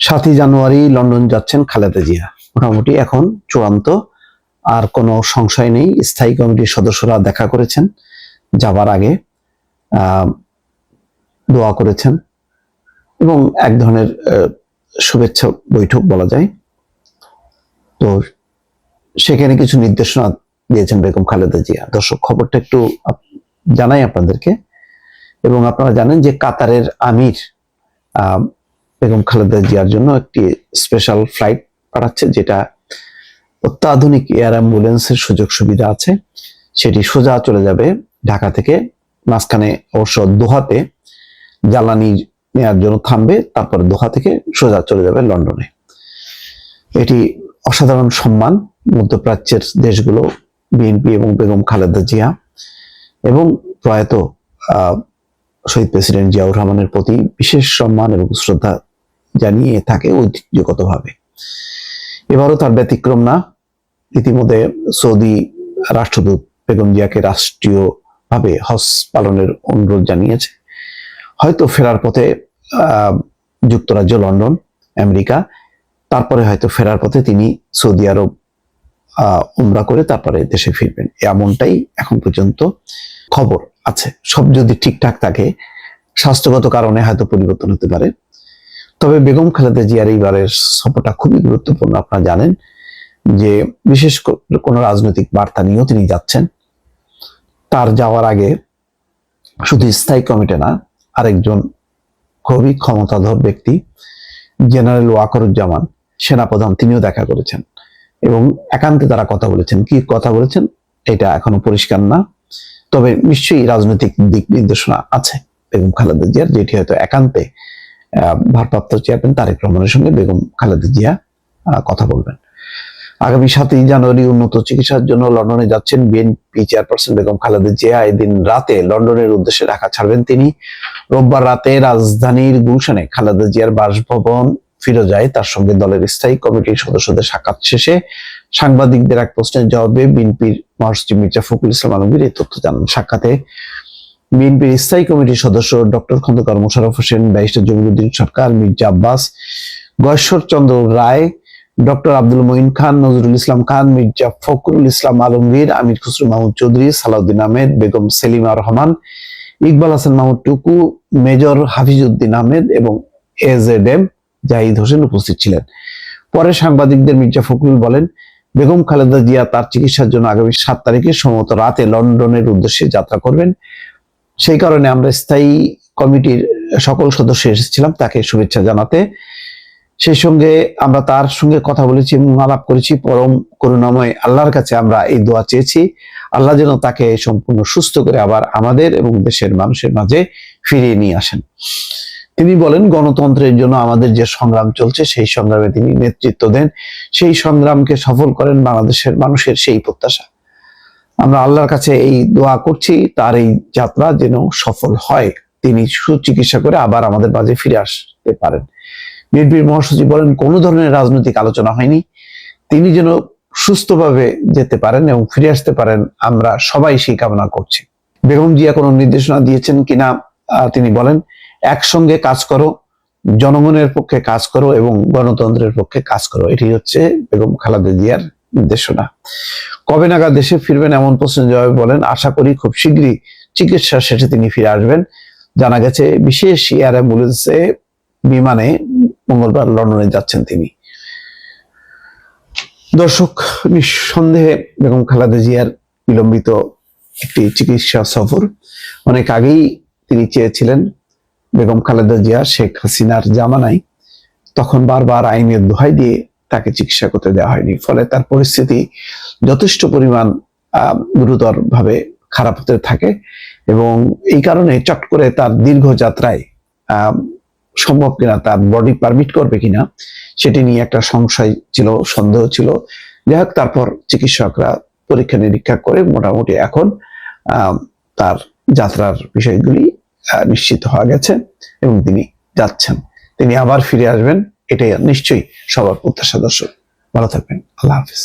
7ই জানুয়ারি London যাচ্ছেন খালেদা জিয়া। মোটামুটি এখন চূড়ান্ত, আর কোনো সংশয় নেই। স্থায়ী কমিটির সদস্যরা দেখা করেছেন, যাবার আগে দোয়া করেছেন এবং এক ধরনের শুভেচ্ছা বৈঠক বলা যায়। তো সেখানে কিছু নির্দেশনা দিয়েছেন বেগম খালেদা জিয়া। দর্শক, খবরটা একটু জানাই আপনাদেরকে। এবং আপনারা জানেন যে কাতারের আমির বেগম খালেদা জিয়ার জন্য একটি স্পেশাল ফ্লাইট পাঠাচ্ছে, যেটা অত্যাধুনিক এয়ার অ্যাম্বুলেন্সের সুযোগ সুবিধা আছে। সেটি সোজা চলে যাবে ঢাকা থেকে, মাঝখানে অবশ্য দোহাতে জ্বালানি নেওয়ার জন্য থামবে, তারপরে দোহা থেকে সোজা চলে যাবে লন্ডনে। এটি অসাধারণ সম্মান মধ্যপ্রাচ্যের দেশগুলো, বিএনপি এবং বেগম খালেদা জিয়া এবং প্রয়াত শহীদ প্রেসিডেন্ট জিয়াউর রহমানের প্রতি বিশেষ সম্মান এবং শ্রদ্ধা জানিয়ে থাকে ঐতিহ্যগতভাবে। এবারও তার ব্যতিক্রম না। ইতিমধ্যে সৌদি রাষ্ট্রদূত বেগম জিয়াকে রাষ্ট্রীয়ভাবে হজ পালনের অনুরোধ জানিয়েছে। হয়তো ফেরার পথে যুক্তরাজ্য, লন্ডন, আমেরিকা, তারপরে হয়তো ফেরার পথে তিনি সৌদি আরব উমরা করে তারপরে দেশে ফিরবেন, এমনটাই এখন পর্যন্ত খবর আছে। সব যদি ঠিকঠাক থাকে, স্বাস্থ্যগত কারণে হয়তো পরিবর্তন হতে পারে। তবে বেগম খালেদা জিয়ার এইবারের সফরটা খুবই গুরুত্বপূর্ণ। আপনারা জানেন যে বিশেষ কোনো রাজনৈতিক বার্তা নিয়েও তিনি যাচ্ছেন। তার যাওয়ার আগে শুধু স্থায়ী কমিটি না, আরেকজন খুবই ক্ষমতাধর ব্যক্তি জেনারেল ওয়াকারুজ্জামান সেনাপ্রধান, তিনিও দেখা করেছেন এবং একান্তে তারা কথা বলেছেন। কি কথা বলেছেন এটা এখনো পরিষ্কার না, তবে নিশ্চয়ই রাজনৈতিক দিক নির্দেশনা আছে বেগম খালেদা জিয়ার, যেটি হয়তো একান্তে ভারপ্রাপ্ত চেয়ারম্যান তারেক রহমানের সঙ্গে বেগম খালেদা জিয়া কথা বলবেন। আগামী 7ই জানুয়ারি উন্নত চিকিৎসার জন্য লন্ডনে যাচ্ছেন বিএনপি চেয়ারপারসন বেগম খালেদা জিয়া। এদিন রাতে লন্ডনের উদ্দেশ্যে ঢাকা ছাড়বেন তিনি। রোববার রাতে রাজধানীর গুলশানে খালেদা জিয়ার বাসভবন ফিরোজায় তার সঙ্গে দলের স্থায়ী কমিটির সদস্যদের সাক্ষাৎ শেষে সাংবাদিকদের এক প্রশ্নের জবাবে বিএনপির মহাসচিব মির্জা ফখরুল ইসলাম আলমগীর এই তথ্য জানান। সাক্ষাতে বিএনপির স্থায়ী কমিটির সদস্য ডক্টর খন্দকার মোশাররফ হোসেন, ব্যারিস্টার জমিরুদ্দিন সরকার, মির্জা আব্বাস, গয়েশ্বর চন্দ্র রায়, ডক্টর আব্দুল মঈন খান, নজরুল ইসলাম খান, মির্জা ফখরুল ইসলাম আলমগীর, আমির খুসরো মাহমুদ চৌধুরী, সালাউদ্দিন আহমেদ, বেগম সেলিমা রহমান, ইকবাল হাসান মাহমুদ টুকু, মেজর হাফিজউদ্দিন আহমেদ এবং এজেডএম জাহিদ হোসেন উপস্থিত ছিলেন। পরে সাংবাদিকদের মির্জা ফখরুল বলেন, বেগম খালেদা জিয়া তার চিকিৎসার জন্য আগামী 7 তারিখে সম্ভবত রাতে লন্ডনের উদ্দেশ্যে যাত্রা করবেন। সেই কারণে আমরা স্থায়ী কমিটির সকল সদস্য এসেছিলাম তাকে শুভেচ্ছা জানাতে। সেই সঙ্গে আমরা তার সঙ্গে কথা বলেছি এবং আলাপ করেছি। পরম করুণাময় আল্লাহর কাছে আমরা এই দোয়া চেয়েছি, আল্লাহ যেন তাকে সম্পূর্ণ সুস্থ করে আবার আমাদের এবং দেশের মানুষের মাঝে ফিরিয়ে নিয়ে আসেন। তিনি বলেন, গণতন্ত্রের জন্য আমাদের যে সংগ্রাম চলছে সেই সংগ্রামে তিনি নেতৃত্ব দেন, সেই সংগ্রামকে সফল করেন বাংলাদেশের মানুষের সেই প্রত্যাশা। আমরা আল্লাহর কাছে এই দোয়া করছি তার এই যাত্রা যেন সফল হয়, তিনি সুচিকিৎসা করে আবার আমাদের মাঝে ফিরে আসতে পারেন। বিএনপির মহাসচিব বলেন, কোনো ধরনের রাজনৈতিক আলোচনা হয়নি, তিনি যেন সুস্থভাবে যেতে পারেন এবং ফিরে আসতে পারেন, আমরা সবাই সেই কামনা করছি। বেগম জিয়া কোনো নির্দেশনা দিয়েছেন কিনা তিনি বলেন, একসঙ্গে কাজ করো, জনগণের পক্ষে কাজ করো এবং গণতন্ত্রের পক্ষে কাজ করো, এটি হচ্ছে বেগম খালেদা জিয়ার নির্দেশনা। কবে নাগাদ দেশে ফিরবেন এমন প্রশ্নের জবাবে বলেন, আশা করি খুব শীঘ্রই চিকিৎসা শেষে তিনি ফিরে আসবেন। জানা গেছে বিশেষ এয়ার অ্যাম্বুলেন্সে বিমানে মঙ্গলবার লন্ডনে যাচ্ছেন তিনি। দর্শক, নিঃসন্দেহে বেগম খালেদা জিয়ার বিলম্বিত একটি চিকিৎসা সফর। অনেক আগেই তিনি চেয়েছিলেন বেগম খালেদা জিয়া শেখ হাসিনার জামানায়, তখন বারবার আইনের দোহাই দিয়ে তাকে চিকিৎসা করতে দেওয়া হয়নি, ফলে তার পরিস্থিতি যথেষ্ট পরিমাণ গুরুতর ভাবে খারাপ হতে থাকে এবং এই কারণে চট করে তার দীর্ঘ যাত্রায় সম্ভব কিনা, তার বডি পারমিট করবে কিনা সেটি নিয়ে একটা সংশয় ছিল, সন্দেহ ছিল। যাই হোক, তারপর চিকিৎসকরা পরীক্ষা নিরীক্ষা করে মোটামুটি এখন তার যাত্রার বিষয়গুলি নিশ্চিত হয়ে গেছে এবং তিনি যাচ্ছেন, তিনি আবার ফিরে আসবেন, এটাই নিশ্চয়ই সবার প্রত্যাশা। দর্শক, ভালো থাকবেন, আল্লাহ হাফিজ।